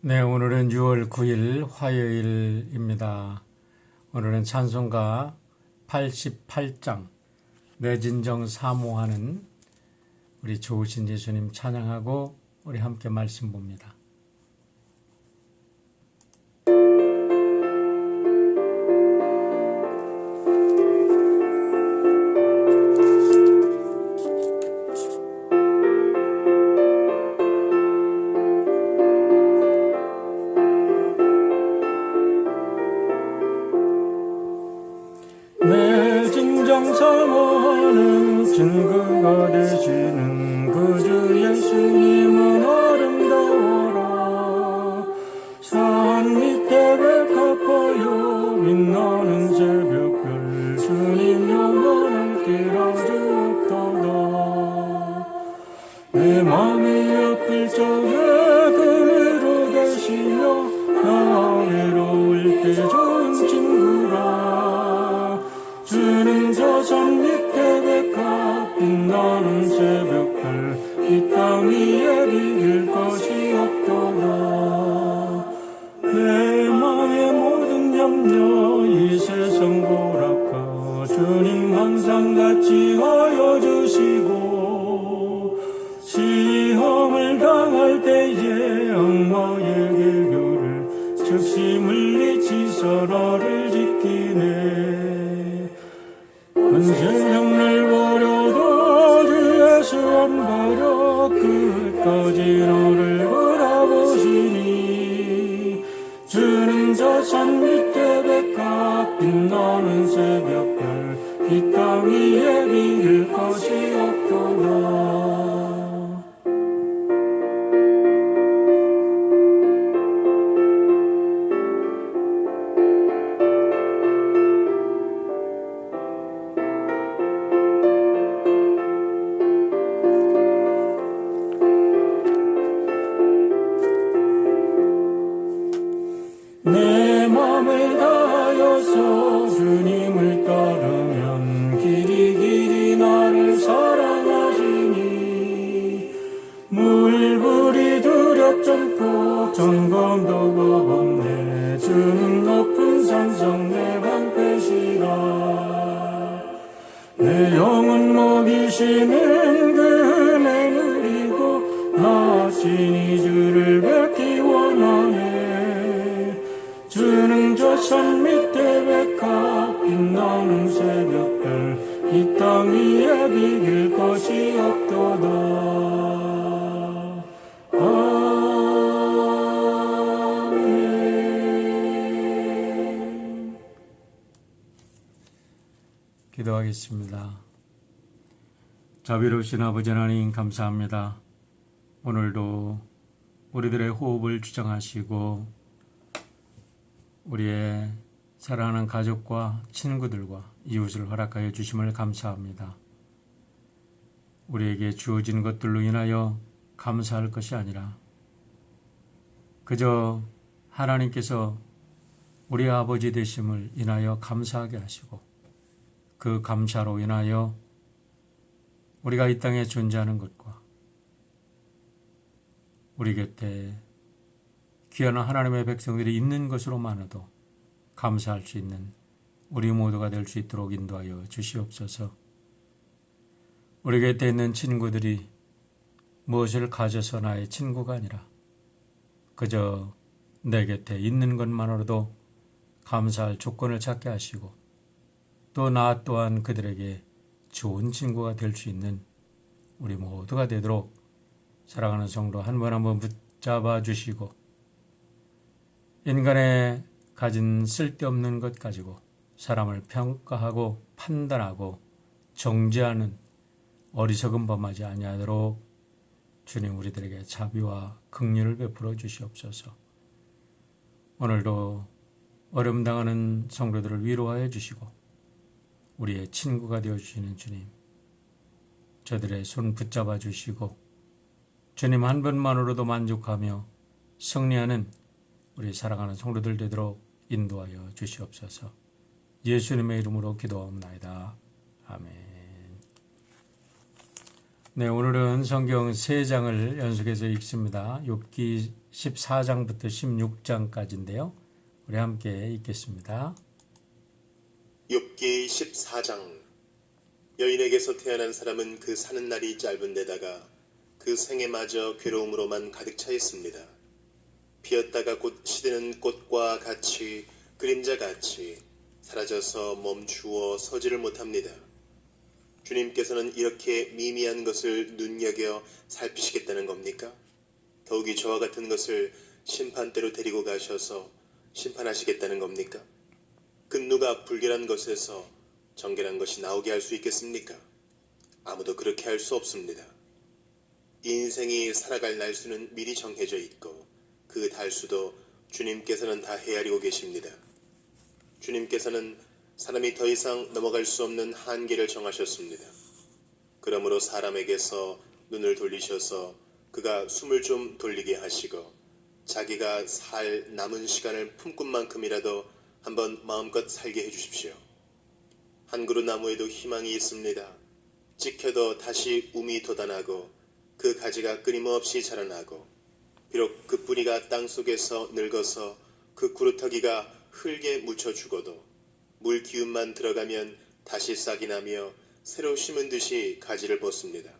네, 오늘은 6월 9일 화요일입니다. 오늘은 찬송가 88장 내 진정 사모하는 우리 좋으신 예수님 찬양하고 우리 함께 말씀 봅니다. 내 진정 사모하는 친구가 되시는 구주 예수님은 아름다워라. 산 밑에 백합화요 빛나는 새벽별 주님 영원할 길어주옵도다. 내 맘이 아플 적에 그 위로 되시며 나 외로울 때 좋은 친구라. 주는 저 산 밑에 백합 빛나는 새벽별 이 땅 위에 비길 것이 없도다. 내 맘의 모든 염려 이 세상 보라카 주님 항상 같이 하여 주시고 시험을 당할 때에 악마의 개교를 즉시 물리치사 나를 지키네. 언제형을 버려도 주 예수 안 버려 끝까지 너를 바라보시니. 주는 저 산 밑에 백합 빛나는 새벽별 이 땅 위에 비길 것이 없도다. 내 맘을 다하여서 주님을 따르면 길이 나를 사랑하시니. 물불이 두렵잖고 점검도 법 없네. 주는 높은 산성 내 방패시라. 내 영혼 먹이시는 그 은혜 누리고 나 친히 주를 뵙기 원하네. 주는 저 산 밑에 백합 빛나는 새벽별 이 땅 위에 비길 것이 없도다. 아멘. 기도하겠습니다. 자비로우신 아버지 하나님 감사합니다. 오늘도 우리들의 호흡을 주장하시고 우리의 사랑하는 가족과 친구들과 이웃을 허락하여 주심을 감사합니다. 우리에게 주어진 것들로 인하여 감사할 것이 아니라 그저 하나님께서 우리 아버지 되심을 인하여 감사하게 하시고 그 감사로 인하여 우리가 이 땅에 존재하는 것과 우리 곁에 귀한 하나님의 백성들이 있는 것으로만으로도 감사할 수 있는 우리 모두가 될 수 있도록 인도하여 주시옵소서. 우리 곁에 있는 친구들이 무엇을 가져서 나의 친구가 아니라 그저 내 곁에 있는 것만으로도 감사할 조건을 찾게 하시고 또 나 또한 그들에게 좋은 친구가 될 수 있는 우리 모두가 되도록 사랑하는 성도 한 번 한 번 붙잡아 주시고 인간의 가진 쓸데없는 것 가지고 사람을 평가하고 판단하고 정죄하는 어리석은 범하지 아니하도록 주님 우리들에게 자비와 긍휼을 베풀어 주시옵소서. 오늘도 어려움 당하는 성도들을 위로하여 주시고 우리의 친구가 되어주시는 주님, 저들의 손 붙잡아 주시고 주님 한 번만으로도 만족하며 승리하는 우리 사랑하는 성도들 되도록 인도하여 주시옵소서. 예수님의 이름으로 기도하옵나이다. 아멘. 네, 오늘은 성경 3장을 연속해서 읽습니다. 욥기 14장부터 16장까지인데요. 우리 함께 읽겠습니다. 욥기 14장. 여인에게서 태어난 사람은 그 사는 날이 짧은 데다가 그 생애마저 괴로움으로만 가득 차 있습니다. 피었다가 곧 시드는 꽃과 같이 그림자같이 사라져서 멈추어 서지를 못합니다. 주님께서는 이렇게 미미한 것을 눈여겨 살피시겠다는 겁니까? 더욱이 저와 같은 것을 심판대로 데리고 가셔서 심판하시겠다는 겁니까? 그 누가 불결한 것에서 정결한 것이 나오게 할 수 있겠습니까? 아무도 그렇게 할 수 없습니다. 인생이 살아갈 날수는 미리 정해져 있고 그 달수도 주님께서는 다 헤아리고 계십니다. 주님께서는 사람이 더 이상 넘어갈 수 없는 한계를 정하셨습니다. 그러므로 사람에게서 눈을 돌리셔서 그가 숨을 좀 돌리게 하시고 자기가 살 남은 시간을 품꾼만큼이라도 한번 마음껏 살게 해주십시오. 한 그루 나무에도 희망이 있습니다. 찍혀도 다시 움이 돋아나고 그 가지가 끊임없이 자라나고 비록 그 뿌리가 땅속에서 늙어서 그 구루터기가 흙에 묻혀 죽어도 물 기운만 들어가면 다시 싹이 나며 새로 심은 듯이 가지를 벗습니다.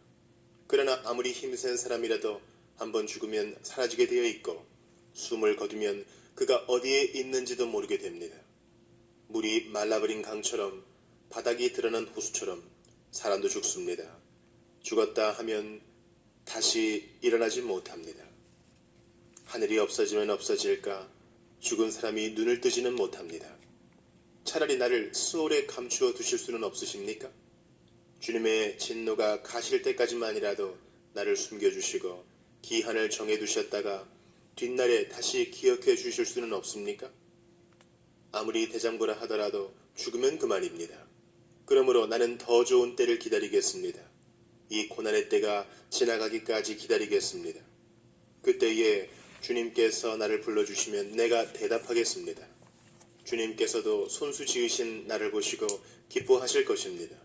그러나 아무리 힘센 사람이라도 한번 죽으면 사라지게 되어 있고 숨을 거두면 그가 어디에 있는지도 모르게 됩니다. 물이 말라버린 강처럼 바닥이 드러난 호수처럼 사람도 죽습니다. 죽었다 하면 다시 일어나지 못합니다. 하늘이 없어지면 없어질까 죽은 사람이 눈을 뜨지는 못합니다. 차라리 나를 수월에 감추어 두실 수는 없으십니까? 주님의 진노가 가실 때까지만이라도 나를 숨겨주시고 기한을 정해두셨다가 뒷날에 다시 기억해 주실 수는 없습니까? 아무리 대장부라 하더라도 죽으면 그만입니다. 그러므로 나는 더 좋은 때를 기다리겠습니다. 이 고난의 때가 지나가기까지 기다리겠습니다. 그때에 주님께서 나를 불러주시면 내가 대답하겠습니다. 주님께서도 손수 지으신 나를 보시고 기뻐하실 것입니다.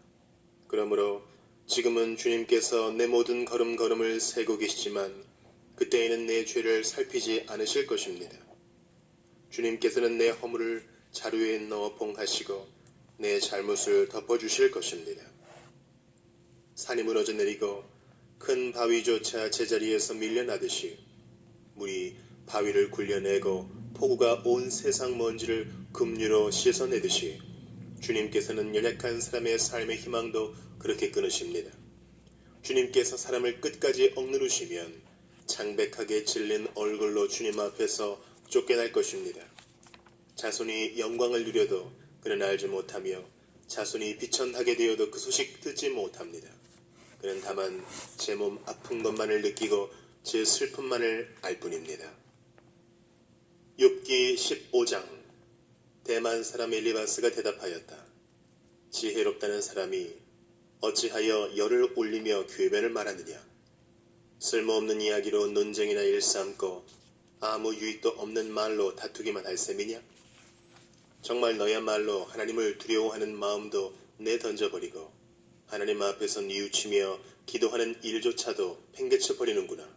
그러므로 지금은 주님께서 내 모든 걸음걸음을 세고 계시지만 그때에는 내 죄를 살피지 않으실 것입니다. 주님께서는 내 허물을 자루에 넣어 봉하시고 내 잘못을 덮어주실 것입니다. 산이 무너져 내리고 큰 바위조차 제자리에서 밀려나듯이 물이 바위를 굴려내고 폭우가 온 세상 먼지를 급류로 씻어내듯이 주님께서는 연약한 사람의 삶의 희망도 그렇게 끊으십니다. 주님께서 사람을 끝까지 억누르시면 창백하게 질린 얼굴로 주님 앞에서 쫓겨날 것입니다. 자손이 영광을 누려도 그는 알지 못하며 자손이 비천하게 되어도 그 소식 듣지 못합니다. 그는 다만 제 몸 아픈 것만을 느끼고 제 슬픔만을 알 뿐입니다. 욥기 15장. 대만 사람 엘리바스가 대답하였다. 지혜롭다는 사람이 어찌하여 열을 올리며 궤변을 말하느냐. 쓸모없는 이야기로 논쟁이나 일삼고 아무 유익도 없는 말로 다투기만 할 셈이냐. 정말 너야말로 하나님을 두려워하는 마음도 내던져버리고 하나님 앞에서 뉘우치며 기도하는 일조차도 팽개쳐 버리는구나.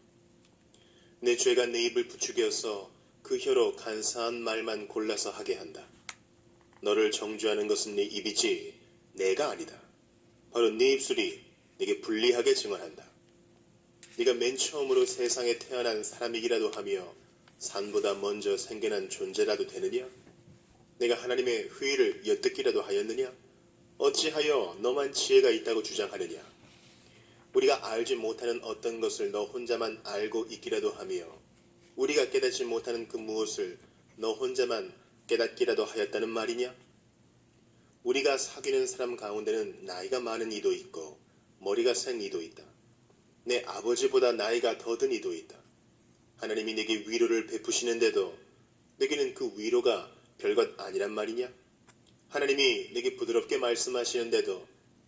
내 죄가 내 입을 부추겨서 그 혀로 간사한 말만 골라서 하게 한다. 너를 정죄하는 것은 네 입이지 내가 아니다. 바로 네 입술이 네게 불리하게 증언한다. 네가 맨 처음으로 세상에 태어난 사람이기라도 하며 산보다 먼저 생겨난 존재라도 되느냐? 내가 하나님의 후의를 엿듣기라도 하였느냐? 어찌하여 너만 지혜가 있다고 주장하느냐? 우리가 알지 못하는 어떤 것을 너 혼자만 알고 있기라도 하며 우리가 깨닫지 못하는 그 무엇을 너 혼자만 깨닫기라도 하였다는 말이냐? 우리가 사귀는 사람 가운데는 나이가 많은 이도 있고 머리가 센 이도 있다. 내 아버지보다 나이가 더 든 이도 있다. 하나님이 내게 위로를 베푸시는데도 내게는 그 위로가 별것 아니란 말이냐? 하나님이 내게 부드럽게 말씀하시는데도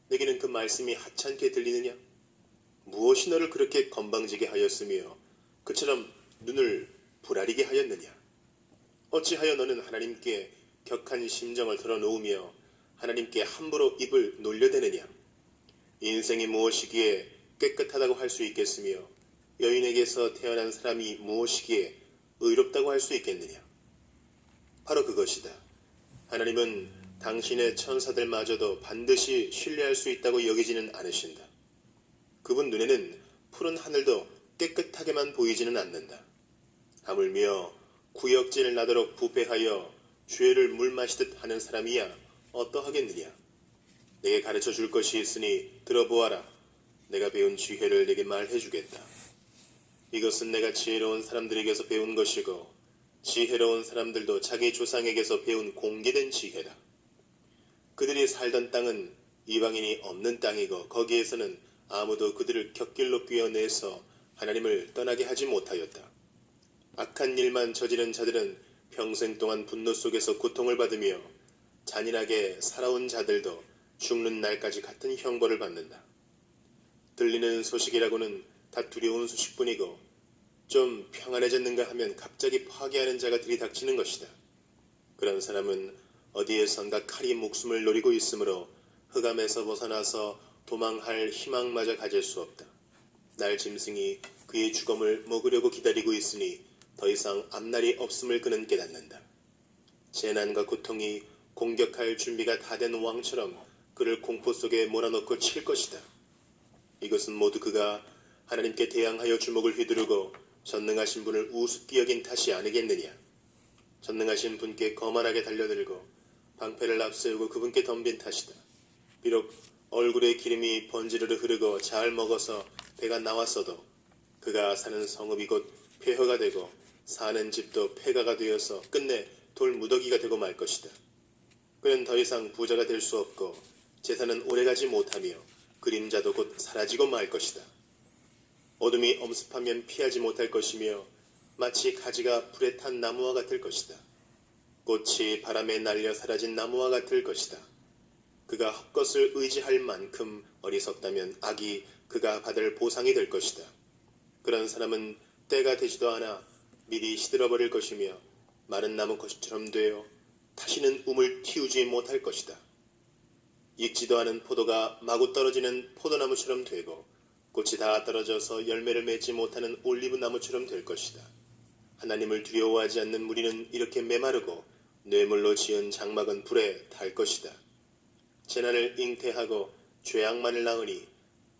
내게는 그 말씀이 하찮게 들리느냐? 무엇이 너를 그렇게 건방지게 하였으며 그처럼 눈을 부라리게 하였느냐? 어찌하여 너는 하나님께 격한 심정을 털어놓으며 하나님께 함부로 입을 놀려대느냐? 인생이 무엇이기에 깨끗하다고 할 수 있겠으며 여인에게서 태어난 사람이 무엇이기에 의롭다고 할 수 있겠느냐? 바로 그것이다. 하나님은 당신의 천사들마저도 반드시 신뢰할 수 있다고 여기지는 않으신다. 그분 눈에는 푸른 하늘도 깨끗하게만 보이지는 않는다. 하물며 구역질 나도록 부패하여 죄를 물 마시듯 하는 사람이야 어떠하겠느냐? 내게 가르쳐 줄 것이 있으니 들어보아라. 내가 배운 지혜를 내게 말해 주겠다. 이것은 내가 지혜로운 사람들에게서 배운 것이고 지혜로운 사람들도 자기 조상에게서 배운 공개된 지혜다. 그들이 살던 땅은 이방인이 없는 땅이고 거기에서는 아무도 그들을 곁길로 꿰어내서 하나님을 떠나게 하지 못하였다. 악한 일만 저지른 자들은 평생 동안 분노 속에서 고통을 받으며 잔인하게 살아온 자들도 죽는 날까지 같은 형벌을 받는다. 들리는 소식이라고는 다 두려운 소식뿐이고 좀 평안해졌는가 하면 갑자기 파괴하는 자가 들이닥치는 것이다. 그런 사람은 어디에선가 칼이 목숨을 노리고 있으므로 흑암에서 벗어나서 도망할 희망마저 가질 수 없다. 날 짐승이 그의 죽음을 먹으려고 기다리고 있으니 더 이상 앞날이 없음을 그는 깨닫는다. 재난과 고통이 공격할 준비가 다 된 왕처럼 그를 공포 속에 몰아넣고 칠 것이다. 이것은 모두 그가 하나님께 대항하여 주먹을 휘두르고 전능하신 분을 우습게 여긴 탓이 아니겠느냐. 전능하신 분께 거만하게 달려들고 방패를 앞세우고 그분께 덤빈 탓이다. 비록 얼굴에 기름이 번지르르 흐르고 잘 먹어서 배가 나왔어도 그가 사는 성읍이 곧 폐허가 되고 사는 집도 폐가가 되어서 끝내 돌무더기가 되고 말 것이다. 그는 더 이상 부자가 될 수 없고 재산은 오래가지 못하며 그림자도 곧 사라지고 말 것이다. 어둠이 엄습하면 피하지 못할 것이며 마치 가지가 불에 탄 나무와 같을 것이다. 꽃이 바람에 날려 사라진 나무와 같을 것이다. 그가 헛것을 의지할 만큼 어리석다면 악이 그가 받을 보상이 될 것이다. 그런 사람은 때가 되지도 않아 미리 시들어버릴 것이며 마른 나무것처럼 되어 다시는 움을 틔우지 못할 것이다. 익지도 않은 포도가 마구 떨어지는 포도나무처럼 되고 꽃이 다 떨어져서 열매를 맺지 못하는 올리브나무처럼 될 것이다. 하나님을 두려워하지 않는 무리는 이렇게 메마르고 뇌물로 지은 장막은 불에 탈 것이다. 재난을 잉태하고 죄악만을 낳으니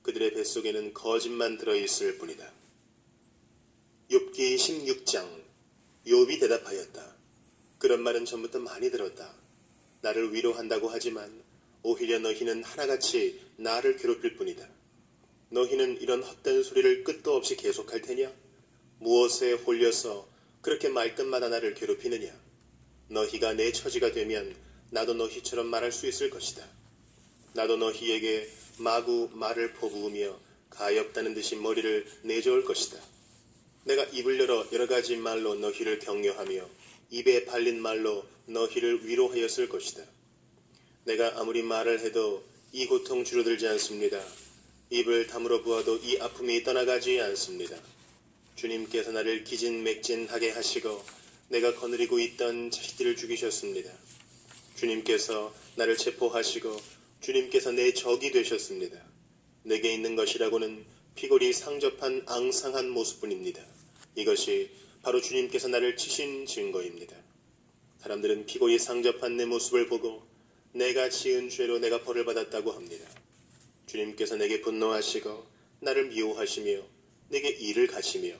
그들의 뱃속에는 거짓만 들어있을 뿐이다. 욥기 16장. 욥이 대답하였다. 그런 말은 전부터 많이 들었다. 나를 위로한다고 하지만 오히려 너희는 하나같이 나를 괴롭힐 뿐이다. 너희는 이런 헛된 소리를 끝도 없이 계속할 테냐? 무엇에 홀려서 그렇게 말끝마다 나를 괴롭히느냐? 너희가 내 처지가 되면 나도 너희처럼 말할 수 있을 것이다. 나도 너희에게 마구 말을 퍼부으며 가엾다는 듯이 머리를 내저을 것이다. 내가 입을 열어 여러 가지 말로 너희를 격려하며 입에 발린 말로 너희를 위로하였을 것이다. 내가 아무리 말을 해도 이 고통 줄어들지 않습니다. 입을 다물어 부어도 이 아픔이 떠나가지 않습니다. 주님께서 나를 기진맥진하게 하시고 내가 거느리고 있던 자식들을 죽이셨습니다. 주님께서 나를 체포하시고 주님께서 내 적이 되셨습니다. 내게 있는 것이라고는 피골이 상접한 앙상한 모습뿐입니다. 이것이 바로 주님께서 나를 치신 증거입니다. 사람들은 피골이 상접한 내 모습을 보고 내가 지은 죄로 내가 벌을 받았다고 합니다. 주님께서 내게 분노하시고 나를 미워하시며 내게 이를 가시며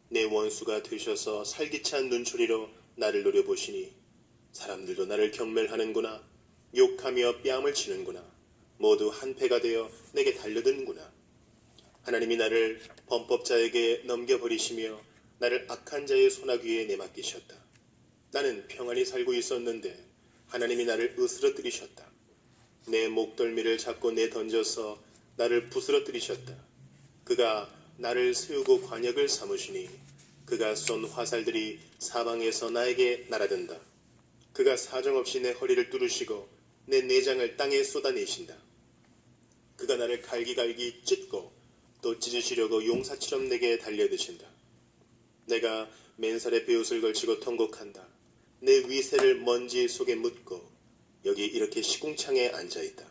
내 원수가 되셔서 살기찬 눈초리로 나를 노려보시니 사람들도 나를 경멸하는구나. 욕하며 뺨을 치는구나. 모두 한패가 되어 내게 달려드는구나. 하나님이 나를 범법자에게 넘겨버리시며 나를 악한 자의 손아귀에 내맡기셨다. 나는 평안히 살고 있었는데 하나님이 나를 으스러뜨리셨다. 내 목덜미를 잡고 내던져서 나를 부스러뜨리셨다. 그가 나를 세우고 관역을 삼으시니 그가 쏜 화살들이 사방에서 나에게 날아든다. 그가 사정없이 내 허리를 뚫으시고 내 내장을 땅에 쏟아내신다. 그가 나를 갈기갈기 찢고 또 찢으시려고 용사처럼 내게 달려드신다. 내가 맨살에 베옷을 걸치고 통곡한다. 내 위세를 먼지 속에 묻고 여기 이렇게 시궁창에 앉아있다.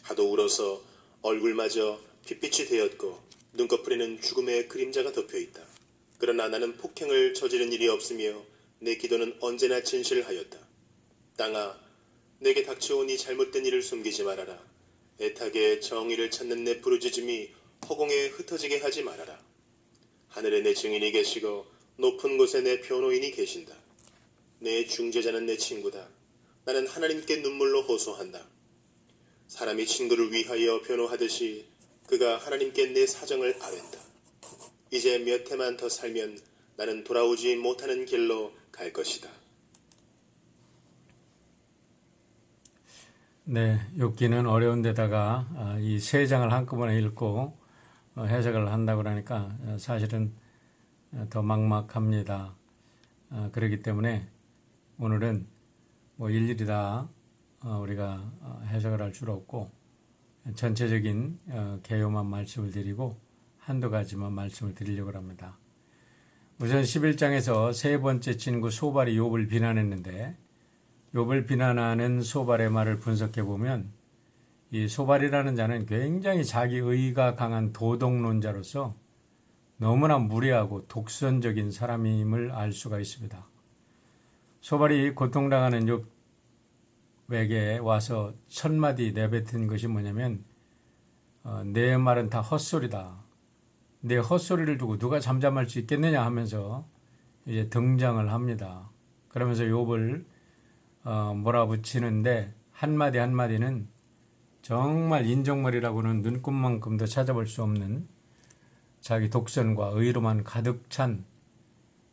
하도 울어서 얼굴마저 핏빛이 되었고 눈꺼풀에는 죽음의 그림자가 덮여있다. 그러나 나는 폭행을 저지른 일이 없으며 내 기도는 언제나 진실하였다. 땅아, 내게 닥쳐온 이 잘못된 일을 숨기지 말아라. 애타게 정의를 찾는 내 부르짖음이 허공에 흩어지게 하지 말아라. 하늘에 내 증인이 계시고 높은 곳에 내 변호인이 계신다. 내 중재자는 내 친구다. 나는 하나님께 눈물로 호소한다. 사람이 친구를 위하여 변호하듯이 그가 하나님께 내 사정을 아뢰다. 이제 몇 해만 더 살면 나는 돌아오지 못하는 길로 갈 것이다. 네, 욥기는 어려운 데다가 이 세 장을 한꺼번에 읽고 해석을 한다고 그러니까 사실은 더 막막합니다. 그렇기 때문에 오늘은 뭐 일일이 다 우리가 해석을 할 수 없고 전체적인 개요만 말씀을 드리고 한두 가지만 말씀을 드리려고 합니다. 우선 11장에서 세 번째 친구 소발이 욥을 비난했는데 욥을 비난하는 소발의 말을 분석해 보면 이 소발이라는 자는 굉장히 자기 의가 강한 도덕론자로서 너무나 무례하고 독선적인 사람임을 알 수가 있습니다. 소발이 고통당하는 욥에게 와서 첫 마디 내뱉은 것이 뭐냐면 내 말은 다 헛소리다. 내 헛소리를 두고 누가 잠잠할 수 있겠느냐 하면서 이제 등장을 합니다. 그러면서 욥을 몰아붙이는데 한마디 한마디는 정말 인정머리라고는 눈꼽만큼도 찾아볼 수 없는 자기 독선과 의로만 가득 찬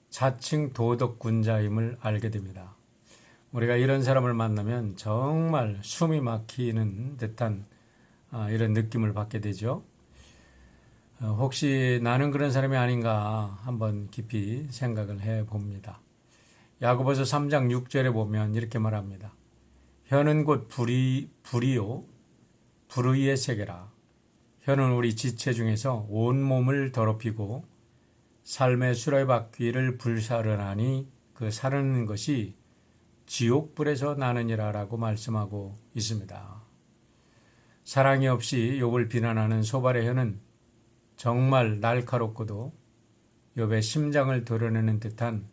자칭 도덕군자임을 알게 됩니다. 우리가 이런 사람을 만나면 정말 숨이 막히는 듯한 이런 느낌을 받게 되죠. 혹시 나는 그런 사람이 아닌가 한번 깊이 생각을 해봅니다. 야고보서 3장 6절에 보면 이렇게 말합니다. 혀는 곧 불이요 불의의 세계라. 혀는 우리 지체 중에서 온몸을 더럽히고 삶의 수레바퀴를 불사르나니 그 사르는 것이 지옥불에서 나느니라 라고 말씀하고 있습니다. 사랑이 없이 욥을 비난하는 소발의 혀는 정말 날카롭고도 욥의 심장을 드러내는 듯한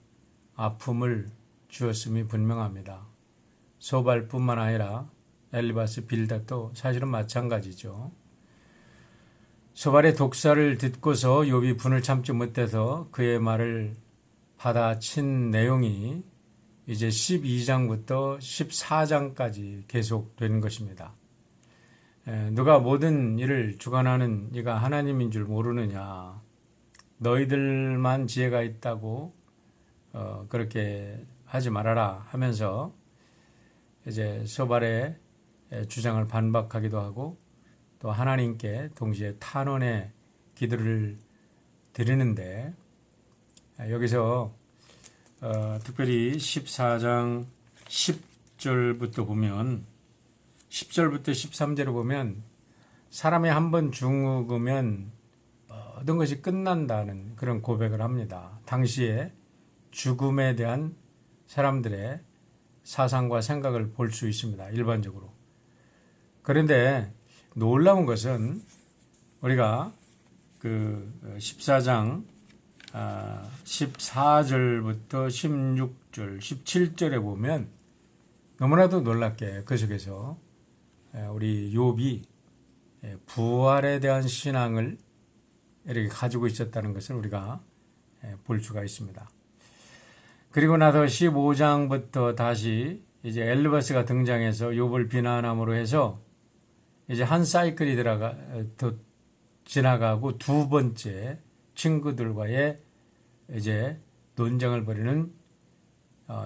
아픔을 주었음이 분명합니다. 소발뿐만 아니라 엘리바스 빌닷도 사실은 마찬가지죠. 소발의 독사를 듣고서 욥이 분을 참지 못해서 그의 말을 받아친 내용이 이제 12장부터 14장까지 계속된 것입니다. 누가 모든 일을 주관하는 이가 하나님인 줄 모르느냐. 너희들만 지혜가 있다고 그렇게 하지 말아라 하면서 이제 소발의 주장을 반박하기도 하고 또 하나님께 동시에 탄원의 기도를 드리는데 여기서 특별히 14장 10절부터 보면 10절부터 13절을 보면 사람이 한번 죽으면 모든 것이 끝난다는 그런 고백을 합니다. 당시에 죽음에 대한 사람들의 사상과 생각을 볼 수 있습니다. 일반적으로. 그런데 놀라운 것은 우리가 그 14장 14절부터 16절, 17절에 보면 너무나도 놀랍게 그 속에서 우리 욥이 부활에 대한 신앙을 이렇게 가지고 있었다는 것을 우리가 볼 수가 있습니다. 그리고 나서 15장부터 다시 이제 엘리바스가 등장해서 욥을 비난함으로 해서 이제 한 사이클이 지나가고 두 번째 친구들과의 이제 논쟁을 벌이는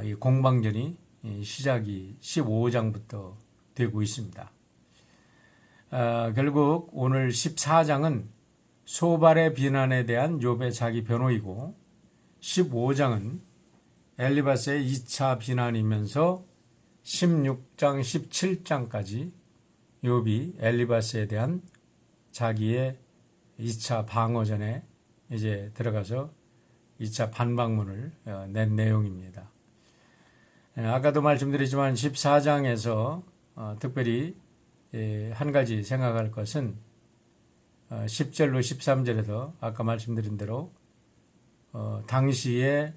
이 공방전이 시작이 15장부터 되고 있습니다. 결국 오늘 14장은 소발의 비난에 대한 욥의 자기 변호이고 15장은 엘리바스의 2차 비난이면서 16장, 17장까지 욥이 엘리바스에 대한 자기의 2차 방어전에 이제 들어가서 2차 반박문을 낸 내용입니다. 아까도 말씀드리지만 14장에서 특별히 한 가지 생각할 것은 10절로 13절에서 아까 말씀드린 대로 당시의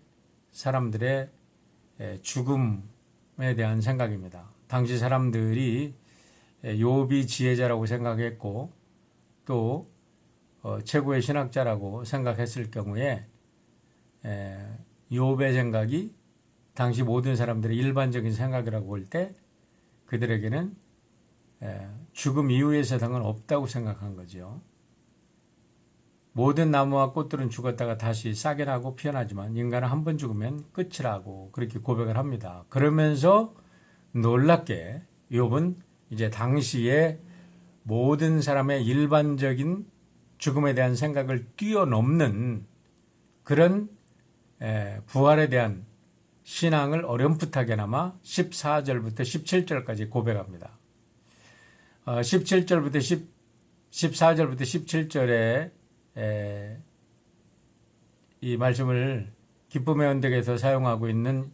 사람들의 죽음에 대한 생각입니다. 당시 사람들이 욥이 지혜자라고 생각했고 또 최고의 신학자라고 생각했을 경우에 욥의 생각이 당시 모든 사람들의 일반적인 생각이라고 볼 때 그들에게는 죽음 이후의 세상은 없다고 생각한 거죠. 모든 나무와 꽃들은 죽었다가 다시 싹이 나고 피어나지만 인간은 한 번 죽으면 끝이라고 그렇게 고백을 합니다. 그러면서 놀랍게 욥은 이제 당시에 모든 사람의 일반적인 죽음에 대한 생각을 뛰어넘는 그런 부활에 대한 신앙을 어렴풋하게나마 14절부터 17절까지 고백합니다. 14절부터 17절에 이 말씀을 기쁨의 언덕에서 사용하고 있는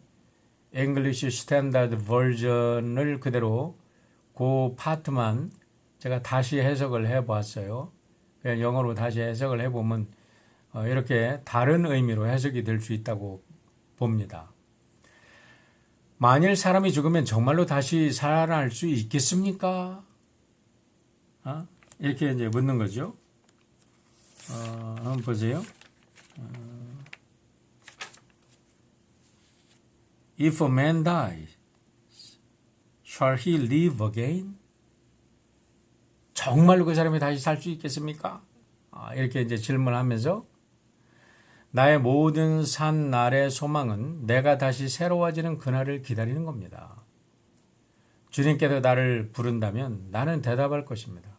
English Standard Version을 그대로 그 파트만 제가 다시 해석을 해보았어요. 그냥 영어로 다시 해석을 해보면 이렇게 다른 의미로 해석이 될 수 있다고 봅니다. 만일 사람이 죽으면 정말로 다시 살아날 수 있겠습니까? 이렇게 이제 묻는 거죠. 한번 보세요. If a man dies, shall he live again? 정말로 그 사람이 다시 살 수 있겠습니까? 이렇게 이제 질문하면서 나의 모든 산 날의 소망은 내가 다시 새로워지는 그날을 기다리는 겁니다. 주님께서 나를 부른다면 나는 대답할 것입니다.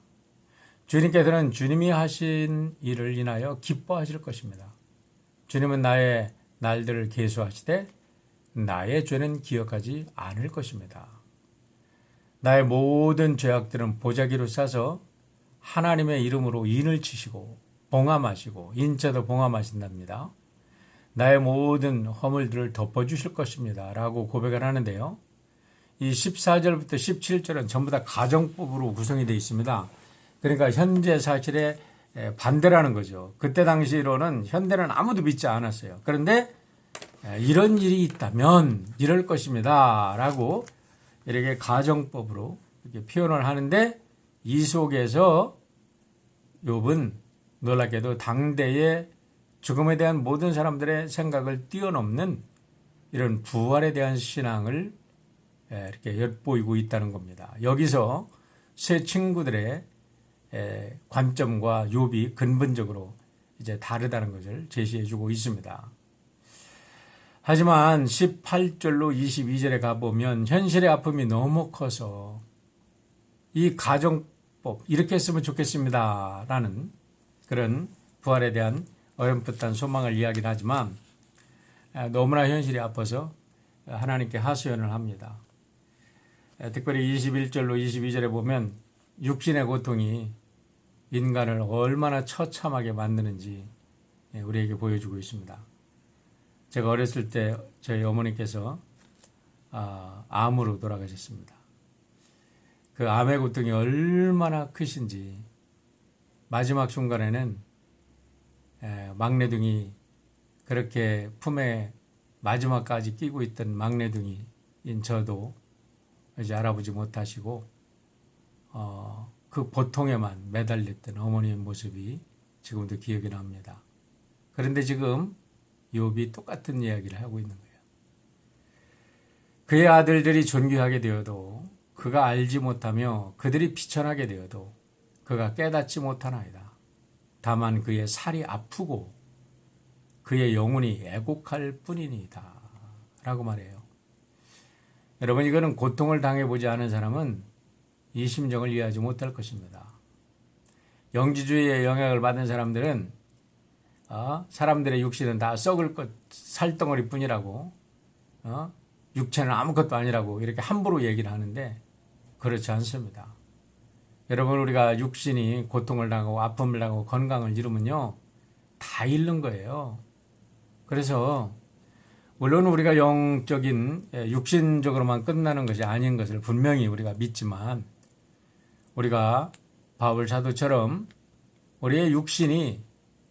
주님께서는 주님이 하신 일을 인하여 기뻐하실 것입니다. 주님은 나의 날들을 계수하시되 나의 죄는 기억하지 않을 것입니다. 나의 모든 죄악들은 보자기로 싸서 하나님의 이름으로 인을 치시고 봉함하시고 인체도 봉함하신답니다. 나의 모든 허물들을 덮어주실 것입니다. 라고 고백을 하는데요. 이 14절부터 17절은 전부 다 가정법으로 구성이 되어 있습니다. 그러니까 현재 사실에 반대라는 거죠. 그때 당시로는 현대는 아무도 믿지 않았어요. 그런데 이런 일이 있다면 이럴 것입니다. 라고 이렇게 가정법으로 이렇게 표현을 하는데 이 속에서 욥은 놀랍게도 당대의 죽음에 대한 모든 사람들의 생각을 뛰어넘는 이런 부활에 대한 신앙을 이렇게 엿보이고 있다는 겁니다. 여기서 세 친구들의 관점과 욥이 근본적으로 이제 다르다는 것을 제시해주고 있습니다. 하지만 18절로 22절에 가보면 현실의 아픔이 너무 커서 이 가정법 이렇게 했으면 좋겠습니다 라는 그런 부활에 대한 어렴풋한 소망을 이야기를 하지만 너무나 현실이 아파서 하나님께 하소연을 합니다. 특별히 21절로 22절에 보면 육신의 고통이 인간을 얼마나 처참하게 만드는지 우리에게 보여주고 있습니다. 제가 어렸을 때 저희 어머니께서 암으로 돌아가셨습니다. 그 암의 고통이 얼마나 크신지 마지막 순간에는 막내둥이 그렇게 품에 마지막까지 끼고 있던 막내둥이인 저도 이제 알아보지 못하시고 그 고통에만 매달렸던 어머니의 모습이 지금도 기억이 납니다. 그런데 지금 욥이 똑같은 이야기를 하고 있는 거예요. 그의 아들들이 존귀하게 되어도 그가 알지 못하며 그들이 비천하게 되어도 그가 깨닫지 못하나이다. 다만 그의 살이 아프고 그의 영혼이 애곡할 뿐이니이다. 라고 말해요. 여러분 이거는 고통을 당해보지 않은 사람은 이 심정을 이해하지 못할 것입니다. 영지주의의 영향을 받은 사람들은 사람들의 육신은 다 썩을 것 살덩어리 뿐이라고 육체는 아무것도 아니라고 이렇게 함부로 얘기를 하는데 그렇지 않습니다. 여러분 우리가 육신이 고통을 당하고 아픔을 당하고 건강을 잃으면요 다 잃는 거예요. 그래서 물론 우리가 영적인 육신적으로만 끝나는 것이 아닌 것을 분명히 우리가 믿지만 우리가 바울 사도처럼 우리의 육신이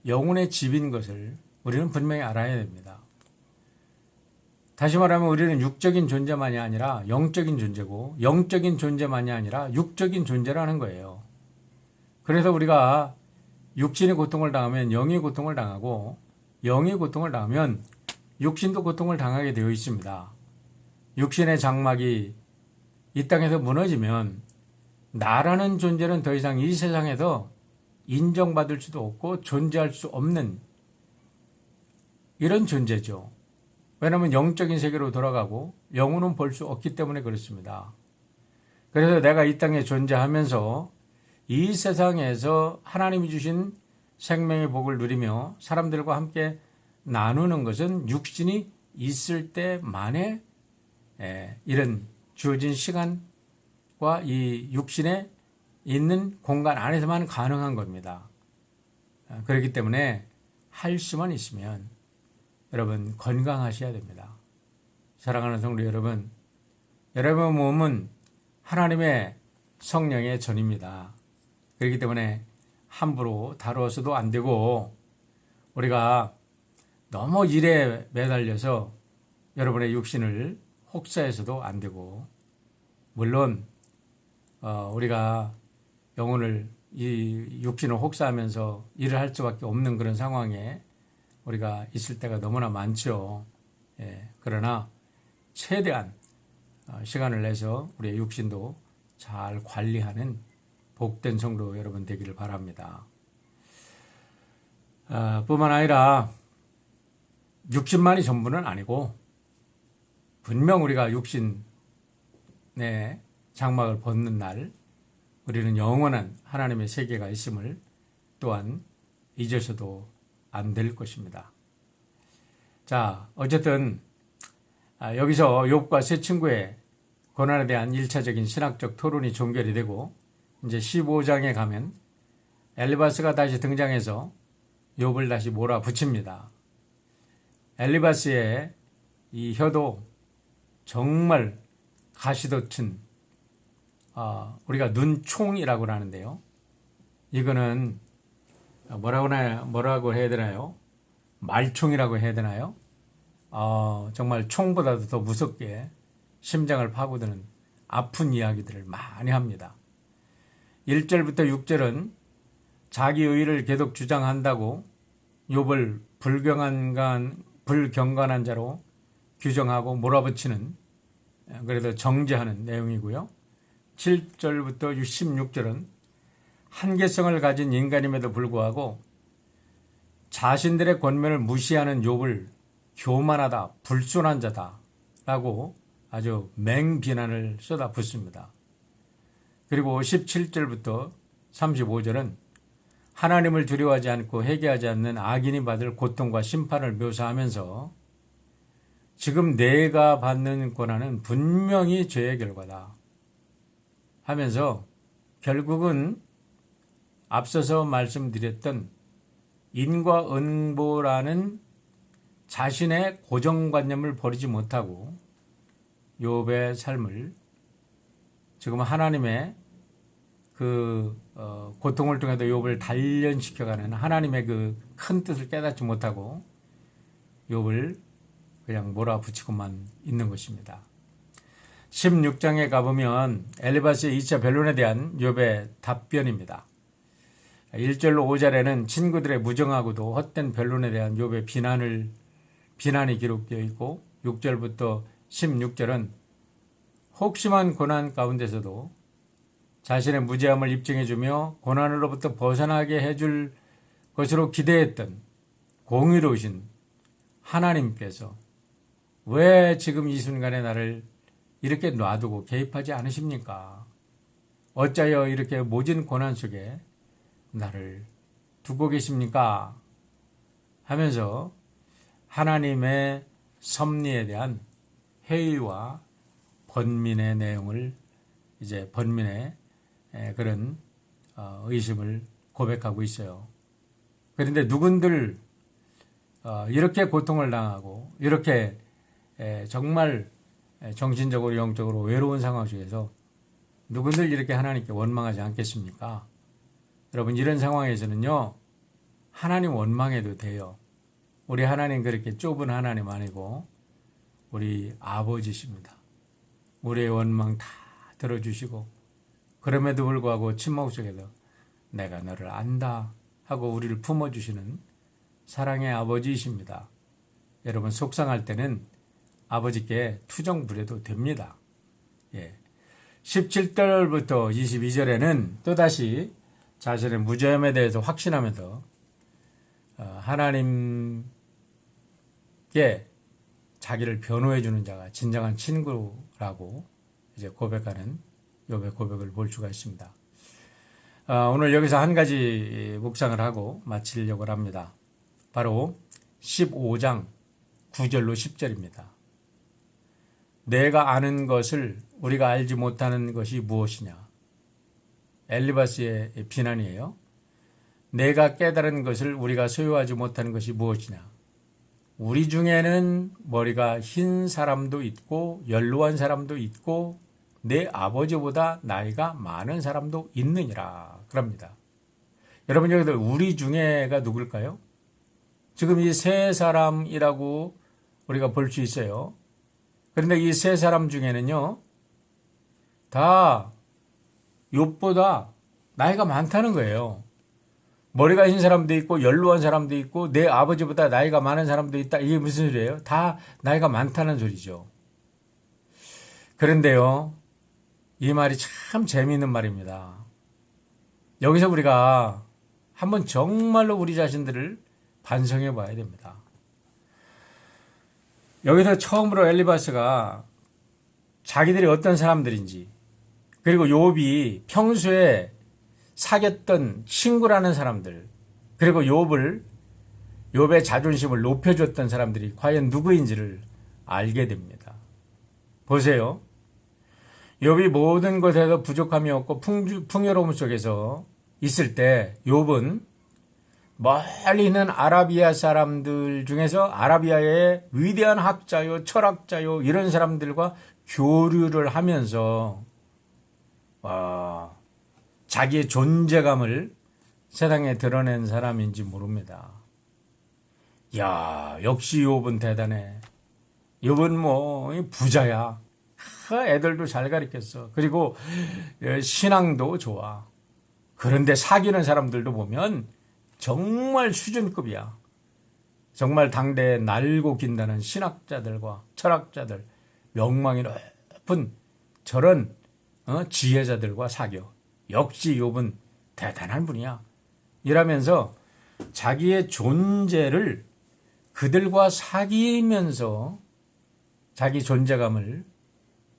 영혼의 집인 것을 우리는 분명히 알아야 됩니다. 다시 말하면 우리는 육적인 존재만이 아니라 영적인 존재고 영적인 존재만이 아니라 육적인 존재라는 거예요. 그래서 우리가 육신이 고통을 당하면 영이 고통을 당하고 영이 고통을 당하면 육신도 고통을 당하게 되어 있습니다. 육신의 장막이 이 땅에서 무너지면 나라는 존재는 더 이상 이 세상에서 인정받을 수도 없고 존재할 수 없는 이런 존재죠. 왜냐하면 영적인 세계로 돌아가고 영혼은 볼 수 없기 때문에 그렇습니다. 그래서 내가 이 땅에 존재하면서 이 세상에서 하나님이 주신 생명의 복을 누리며 사람들과 함께 나누는 것은 육신이 있을 때만의 이런 주어진 시간과 이 육신에 있는 공간 안에서만 가능한 겁니다. 그렇기 때문에 할 수만 있으면 여러분 건강하셔야 됩니다. 사랑하는 성도 여러분, 여러분의 몸은 하나님의 성령의 전입니다. 그렇기 때문에 함부로 다루어서도 안 되고 우리가 너무 일에 매달려서 여러분의 육신을 혹사해서도 안 되고 물론 우리가 영혼을 이 육신을 혹사하면서 일을 할 수밖에 없는 그런 상황에 우리가 있을 때가 너무나 많죠. 그러나 최대한 시간을 내서 우리의 육신도 잘 관리하는 복된 성도 여러분 되기를 바랍니다. 뿐만 아니라 육신만이 전부는 아니고 분명 우리가 육신의 장막을 벗는 날 우리는 영원한 하나님의 세계가 있음을 또한 잊어서도 안 될 것입니다. 자, 어쨌든 여기서 욥과 세 친구의 고난에 대한 1차적인 신학적 토론이 종결이 되고 이제 15장에 가면 엘리바스가 다시 등장해서 욥을 다시 몰아붙입니다. 엘리바스의 이 혀도 정말 가시돋친 우리가 눈총이라고 하는데요. 이거는 뭐라고 해야 되나요? 말총이라고 해야 되나요? 정말 총보다도 더 무섭게 심장을 파고드는 아픈 이야기들을 많이 합니다. 1절부터 6절은 자기 의의를 계속 주장한다고 욥을 불경건한 자로 규정하고 몰아붙이는 그래도 정죄하는 내용이고요. 7절부터 16절은 한계성을 가진 인간임에도 불구하고 자신들의 권면을 무시하는 욥을 교만하다, 불순한 자다라고 아주 맹비난을 쏟아붓습니다. 그리고 17절부터 35절은 하나님을 두려워하지 않고 회개하지 않는 악인이 받을 고통과 심판을 묘사하면서 지금 내가 받는 고난은 분명히 죄의 결과다 하면서 결국은 앞서서 말씀드렸던 인과응보라는 자신의 고정관념을 버리지 못하고 욥의 삶을 지금 하나님의 그 고통을 통해서 욥을 단련시켜가는 하나님의 그 큰 뜻을 깨닫지 못하고 욥을 그냥 몰아붙이고만 있는 것입니다. 16장에 가보면 엘리바스의 2차 변론에 대한 욥의 답변입니다. 1절로 5절에는 친구들의 무정하고도 헛된 변론에 대한 욥의 비난이 기록되어 있고 6절부터 16절은 혹심한 고난 가운데서도 자신의 무죄함을 입증해주며 고난으로부터 벗어나게 해줄 것으로 기대했던 공의로우신 하나님께서 왜 지금 이 순간에 나를 이렇게 놔두고 개입하지 않으십니까? 어찌하여 이렇게 모진 고난 속에 나를 두고 계십니까? 하면서 하나님의 섭리에 대한 회의와 번민의 내용을 이제 번민의 그런 의심을 고백하고 있어요. 그런데 누군들 이렇게 고통을 당하고 이렇게 정말 정신적으로 영적으로 외로운 상황 속에서 누군들 이렇게 하나님께 원망하지 않겠습니까? 여러분 이런 상황에서는요. 하나님 원망해도 돼요. 우리 하나님 그렇게 좁은 하나님 아니고 우리 아버지십니다. 우리의 원망 다 들어주시고 그럼에도 불구하고 침묵 속에서 내가 너를 안다 하고 우리를 품어주시는 사랑의 아버지이십니다. 여러분 속상할 때는 아버지께 투정 부려도 됩니다. 17절부터 22절에는 또다시 자신의 무죄함에 대해서 확신하면서 하나님께 자기를 변호해 주는 자가 진정한 친구라고 이제 고백하는 욥의 고백을 볼 수가 있습니다. 오늘 여기서 한 가지 묵상을 하고 마치려고 합니다. 바로 15장 9절로 10절입니다. 내가 아는 것을 우리가 알지 못하는 것이 무엇이냐? 엘리바스의 비난이에요. 내가 깨달은 것을 우리가 소유하지 못하는 것이 무엇이냐? 우리 중에는 머리가 흰 사람도 있고 연로한 사람도 있고 내 아버지보다 나이가 많은 사람도 있느니라 그럽니다. 여러분 여기서 우리 중에가 누굴까요? 지금 이 세 사람이라고 우리가 볼 수 있어요. 그런데 이 세 사람 중에는요, 다 욥보다 나이가 많다는 거예요. 머리가 흰 사람도 있고 연로한 사람도 있고 내 아버지보다 나이가 많은 사람도 있다. 이게 무슨 소리예요? 다 나이가 많다는 소리죠. 그런데요, 이 말이 참 재미있는 말입니다. 여기서 우리가 한번 정말로 우리 자신들을 반성해 봐야 됩니다. 여기서 처음으로 엘리바스가 자기들이 어떤 사람들인지 그리고 욥이 평소에 사귀었던 친구라는 사람들 그리고 욥의 자존심을 높여줬던 사람들이 과연 누구인지를 알게 됩니다. 보세요. 욥이 모든 것에서 부족함이 없고 풍요로움 속에서 있을 때 욥은 멀리 있는 아라비아 사람들 중에서 아라비아의 위대한 학자요, 철학자요 이런 사람들과 교류를 하면서 자기의 존재감을 세상에 드러낸 사람인지 모릅니다. 야, 역시 욥은 대단해. 욥은 뭐 부자야. 애들도 잘 가르쳤어. 그리고 신앙도 좋아. 그런데 사귀는 사람들도 보면 정말 수준급이야. 정말 당대에 날고 긴다는 신학자들과 철학자들, 명망이 높은 저런 지혜자들과 사겨. 역시 욥은 대단한 분이야. 이러면서 자기의 존재를 그들과 사귀면서 자기 존재감을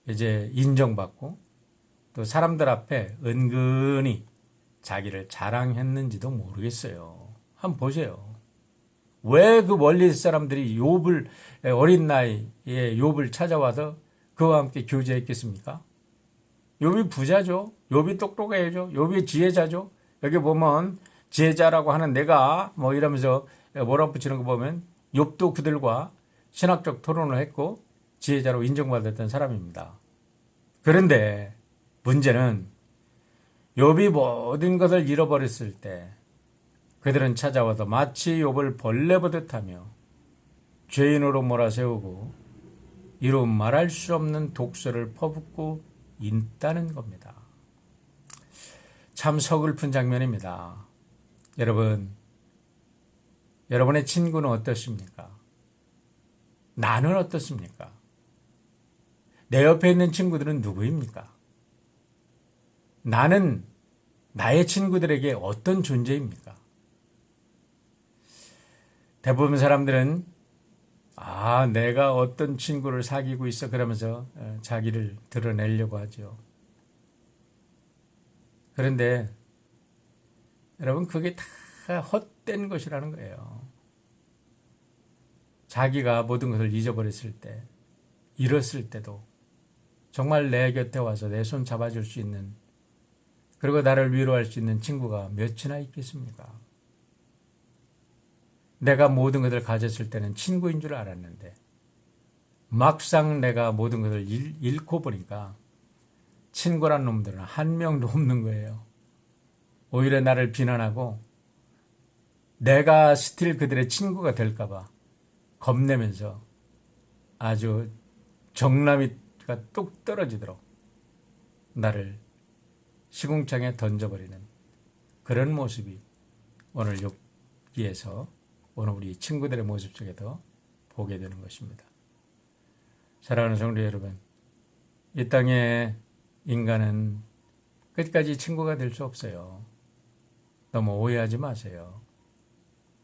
이제 인정받고 또 사람들 앞에 은근히 자기를 자랑했는지도 모르겠어요. 한번 보세요. 왜 그 멀리 사람들이 욥을 어린 나이에 욥을 찾아와서 그와 함께 교제했겠습니까? 욥이 부자죠. 욥이 똑똑해죠. 욥이 지혜자죠. 여기 보면 지혜자라고 하는 내가 뭐 이러면서 몰아붙이는 거 보면 욥도 그들과 신학적 토론을 했고 지혜자로 인정받았던 사람입니다. 그런데 문제는 욥이 모든 것을 잃어버렸을 때 그들은 찾아와서 마치 욥을 벌레 보듯 하며 죄인으로 몰아세우고 이루 말할 수 없는 독소를 퍼붓고 있다는 겁니다. 참 서글픈 장면입니다. 여러분, 여러분의 친구는 어떻습니까? 나는 어떻습니까? 내 옆에 있는 친구들은 누구입니까? 나는 나의 친구들에게 어떤 존재입니까? 대부분 사람들은 내가 어떤 친구를 사귀고 있어 그러면서 자기를 드러내려고 하죠. 그런데 여러분 그게 다 헛된 것이라는 거예요. 자기가 모든 것을 잊어버렸을 때, 잃었을 때도 정말 내 곁에 와서 내 손 잡아줄 수 있는 그리고 나를 위로할 수 있는 친구가 몇이나 있겠습니까? 내가 모든 것을 가졌을 때는 친구인 줄 알았는데 막상 내가 모든 것을 잃고 보니까 친구란 놈들은 한 명도 없는 거예요. 오히려 나를 비난하고 내가 스틸 그들의 친구가 될까봐 겁내면서 아주 정나미가 뚝 떨어지도록 나를 시궁창에 던져버리는 그런 모습이 오늘 욥기에서 오늘 우리 친구들의 모습 속에도 보게 되는 것입니다. 사랑하는 성도 여러분, 이 땅에 인간은 끝까지 친구가 될 수 없어요. 너무 오해하지 마세요.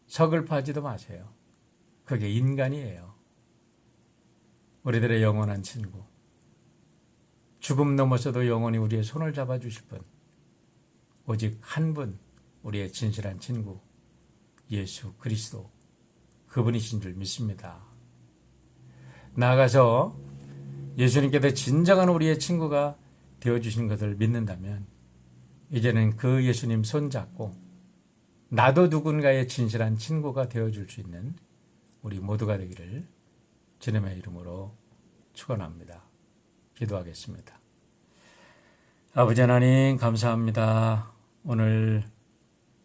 서글퍼하지도 마세요. 그게 인간이에요. 우리들의 영원한 친구, 죽음 넘어서도 영원히 우리의 손을 잡아주실 분, 오직 한 분, 우리의 진실한 친구, 예수 그리스도, 그분이신 줄 믿습니다. 나아가서 예수님께서 진정한 우리의 친구가 되어주신 것을 믿는다면 이제는 그 예수님 손잡고 나도 누군가의 진실한 친구가 되어줄 수 있는 우리 모두가 되기를 주님의 이름으로 축원합니다. 기도하겠습니다. 아버지 하나님 감사합니다. 오늘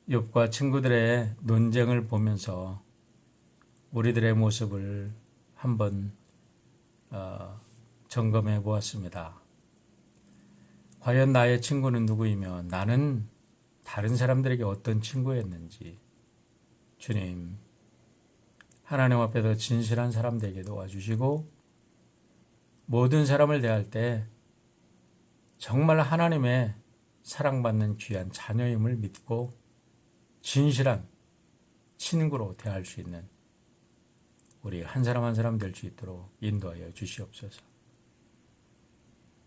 욥과 친구들의 논쟁을 보면서 우리들의 모습을 한번 점검해 보았습니다. 과연 나의 친구는 누구이며 나는 다른 사람들에게 어떤 친구였는지 주님 하나님 앞에서 진실한 사람 되게 도와주시고 모든 사람을 대할 때 정말 하나님의 사랑받는 귀한 자녀임을 믿고 진실한 친구로 대할 수 있는 우리 한 사람 한 사람 될 수 있도록 인도하여 주시옵소서.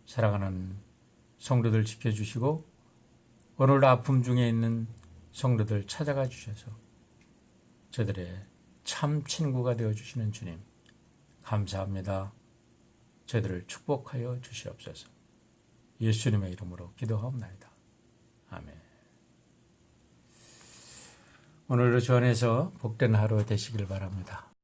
사랑하는 성도들 지켜주시고 오늘도 아픔 중에 있는 성도들 찾아가 주셔서 저들의 참 친구가 되어주시는 주님 감사합니다. 저들을 축복하여 주시옵소서. 예수님의 이름으로 기도하옵나이다. 아멘. 오늘도 주 안에서 복된 하루 되시길 바랍니다.